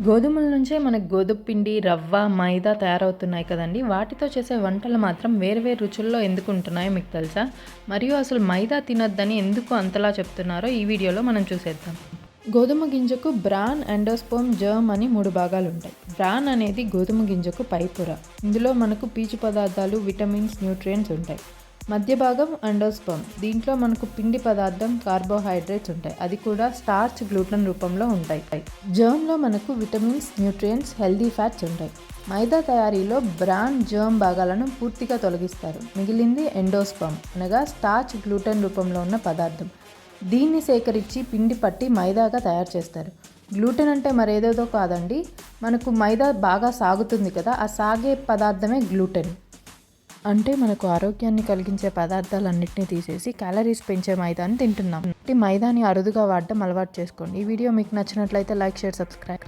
గోధుమల నుంచే మనకు గోధుమ పిండి, రవ్వ, మైదా తయారవుతున్నాయి కదండీ! వాటితో చేసే వంటలు మాత్రం వేరు వేరు రుచుల్లో ఎందుకు ఉంటున్నాయో మీకు తెలుసా? మరియు అసలు మైదా తినొద్దని ఎందుకు అంతలా చెప్తున్నారో ఈ వీడియోలో మనం చూసేద్దాం. గోధుమ గింజకు బ్రాన్, ఎండోస్పర్మ్, జర్మ్ అని 3 భాగాలుంటాయి. బ్రాన్ అనేది గోధుమ గింజకు పైపొర. ఇందులో మనకు పీచు పదార్థాలు, విటమిన్స్, న్యూట్రియంట్స్ ఉంటాయి. మధ్య భాగం ఎండోస్పర్మ్. దీంట్లో మనకు పిండి పదార్థం, కార్బోహైడ్రేట్స్ ఉంటాయి. అది కూడా స్టార్చ్, గ్లూటన్ రూపంలో ఉంటాయి. జర్మ్లో మనకు విటమిన్స్, న్యూట్రియంట్స్, హెల్దీ ఫ్యాట్స్ ఉంటాయి. మైదా తయారీలో బ్రాన్, జర్మ్ భాగాలను పూర్తిగా తొలగిస్తారు. మిగిలింది ఎండోస్పర్మ్ అనగా స్టార్చ్, గ్లూటన్ రూపంలో ఉన్న పదార్థం. దీన్ని సేకరించి పిండి పట్టి మైదాగా తయారు చేస్తారు. గ్లూటెన్ అంటే మరేదేదో కాదండి, మనకు మైదా బాగా సాగుతుంది కదా, ఆ సాగే పదార్థమే గ్లూటెన్. అంటే మనకు ఆరోగ్యాన్ని కలిగించే పదార్థాలన్నింటినీ తీసేసి క్యాలరీస్ పెంచే మైదాని తింటున్నాం. మైదాని అరుదుగా వాడడం అలవాటు చేసుకోండి. ఈ వీడియో మీకు నచ్చినట్లయితే లైక్, షేర్, సబ్స్క్రైబ్.